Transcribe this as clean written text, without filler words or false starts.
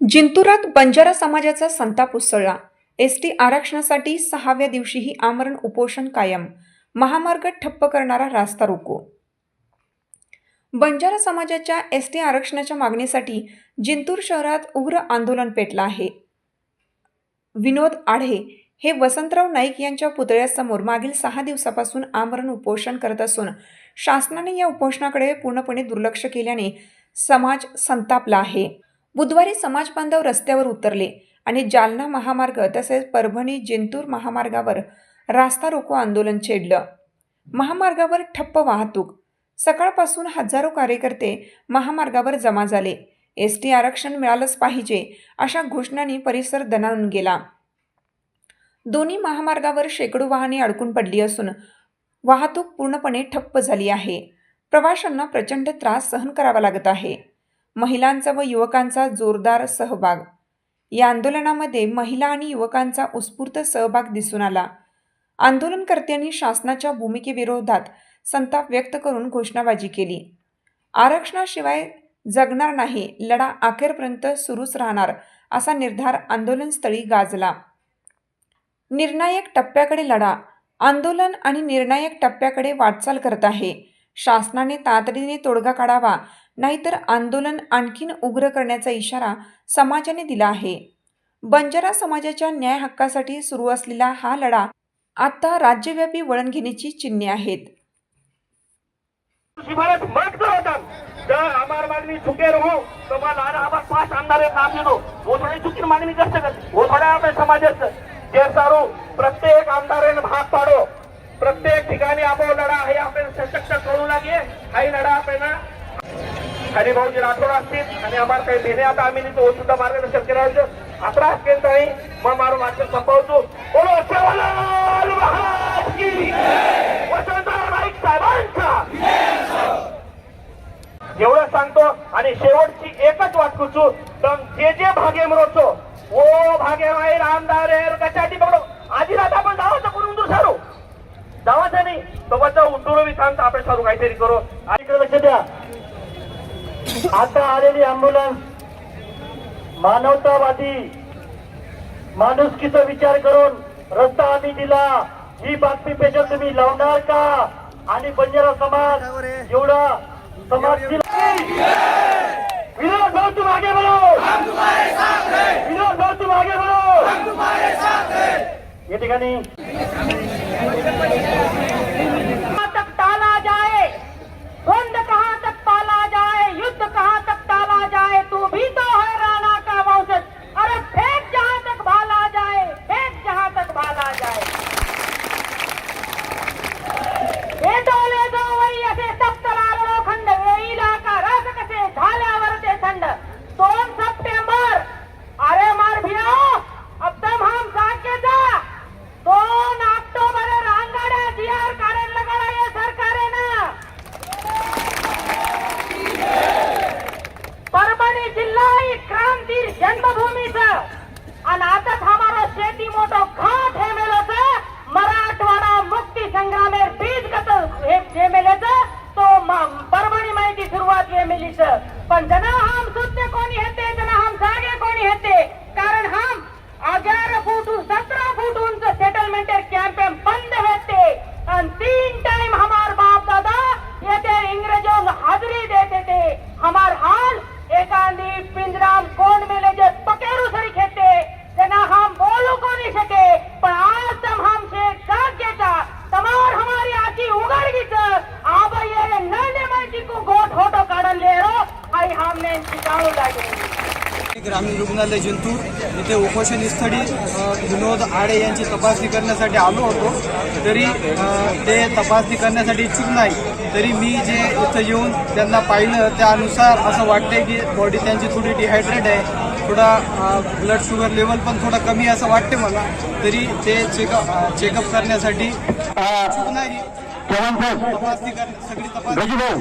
जिंतुरात बंजारा समाजाचा संताप उसळला। एसटी आरक्षणासाठी 6व्या दिवशीही आमरण उपोषण कायम। महामार्ग ठप्प करणारा रास्ता रोको। बंजारा समाजाच्या एसटी आरक्षणाच्या मागणीसाठी जिंतूर शहरात उग्र आंदोलन पेटलं आहे। विनोद आढे हे वसंतराव नाईक यांच्या पुतळ्यासमोर मागील 6 दिवसापासून आमरण उपोषण करत असून शासनाने या उपोषणाकडे पूर्णपणे दुर्लक्ष केल्याने समाज संतापला आहे। बुधवारी समाज बांधव रस्त्यावर उतरले आणि जालना महामार्ग तसेच परभणी जिंतूर महामार्गावर रास्ता रोको आंदोलन छेडलं। महामार्गावर ठप्प वाहतूक। सकाळपासून हजारो कार्यकर्ते महामार्गावर जमा झाले। एसटी आरक्षण मिळालंच पाहिजे अशा घोषणांनी परिसर दणाणून गेला। दोन्ही महामार्गावर शेकडो वाहने अडकून पडली असून वाहतूक पूर्णपणे ठप्प झाली आहे। प्रवाशांना प्रचंड त्रास सहन करावा लागत आहे। महिलांचा व युवकांचा जोरदार सहभाग। या आंदोलनामध्ये महिला आणि युवकांचा उत्स्फूर्त सहभाग दिसून आला। आंदोलनकर्त्यांनी शासनाच्या भूमिकेविरोधात संताप व्यक्त करून घोषणाबाजी केली। आरक्षणाशिवाय जगणार नाही, लढा अखेरपर्यंत सुरूच राहणार असा निर्धार आंदोलनस्थळी गाजला। निर्णायक टप्प्याकडे लढा। आंदोलन आणि निर्णायक टप्प्याकडे वाटचाल करत आहे। शासनाने तातडीने तोडगा काढावा, नाहीतर आंदोलन आणखीन उग्र करण्याचा इशारा समाजाने दिला आहे। बंजारा समाजाच्या न्याय हक्कासाठी सुरू असलेला हा लढा आता राज्यव्यापी वळण घेण्याची चिन्हे आहेत। मागणी चुके रहो तो हमारे 5 आमदार नाम ले दो वो थोड़ी चुकी मागणी कर सकत वो थोड़ा आपल्या समाजाचं जे सारो प्रत्येक आमदाराने भाग पाडो। प्रत्येक ठिकाणी आपण लढा हे आपण सशक्त करू लागे। काही लढा आपण हरिभाऊजी राठोड असतील आणि आम्हाला काही देणे आता आम्ही तो सुद्धा मार्गदर्शन करायचं। अकरा अत्यंत नाही मग मारून वाचन संपवतो। बोलो सेवालाल महाराज की वसंतराव नाईक साहेबांचा एवढं सांगतो। आणि शेवटची एकच वाटकुचू तर जे भागे मरोचो वो भागे माईल आमदार कशाटी पकडो आधी रात आपण जावाचं करून दूर सारू जावाचं नाही सोबत उंटूर विधानचं आपण सारू काहीतरी करू। आणि लक्ष द्या, आता आलेली ॲम्ब्युलन्स मानवतावादी माणुसकीचा विचार करून रस्ता आम्ही दिला। ही बातमी पेशल तुम्ही लावणार का? आणि बंजारा समाज एवढा समाज विनोद भाऊ तुम आगे बढ़ो, हम तुम्हारे साथ हैं। विनोद भाऊ तुम आगे बढ़ो, हम तुम्हारे साथ हैं। ये ठिकाणी तक टाला जाए, द्वंद कहां तक पाला जाए, युद्ध कहां तक टाला जाए, तू भी तो है राणा का वंशज। अरे फेंक जहां तक भाला जाए, फेंक जहां तक भाला जाए। ये डोले दो वही असे सप्तरारो खंड वेईला का रस कसे झाल्यावर ते थंड। 2 सप्टेंबर अरे मार भिया अब तम हम साके जा 2 ऑक्टोबर रांगाड्या जीआर काढायला लगाडा या सरकारेनं। परभणी जिल्हा ही क्रांती जन्मभूमीचं आणि आताच हमारा शेती मोठो घाट हे मेलोचं मराठवाडा मुक्ती संग्रामेर बीज गत हे मेलेचं तो परभणी माहिती सुरुवात हे मेलीचं। पण जना हम सुद्धा कोणी हेते जना हम जागे कोणी हेते कारण हम 11 फूट 17 फूट उंच सेटलमेंट कैंप बंद हेते और 3 टाइम हमार बाप दादा येते इंग्रजों हाजिरी देते थे। हमार हाल एकांदी पिंजराम कोण मेले जे पकेरू सरी खेते जना हम बोलो को नहीं सके। पण आज तम हम से जागेचा तमार हमारी आखी उघड गीच आब ये नने माहिती को गोट होटो काढून ले रो आई हमने शिकाऊ लागे। ग्रामीण रुग्णालय जिंतूर इथे उपोषण स्थळी विनोद आडे यांची तपासणी करण्यासाठी आलो होतो। तरी ते तपासणी करण्यासाठी इच्छुक नाही। तरी मी जे इथं येऊन त्यांना पाहिलं त्यानुसार असं वाटतंय की बॉडी त्यांची थोडी डिहायड्रेट आहे, थोडा ब्लड शुगर लेवल पण थोडा कमी असं वाटते मला। तरी ते चेकअप करण्यासाठी इच्छुक नाही। सगळी तपासणी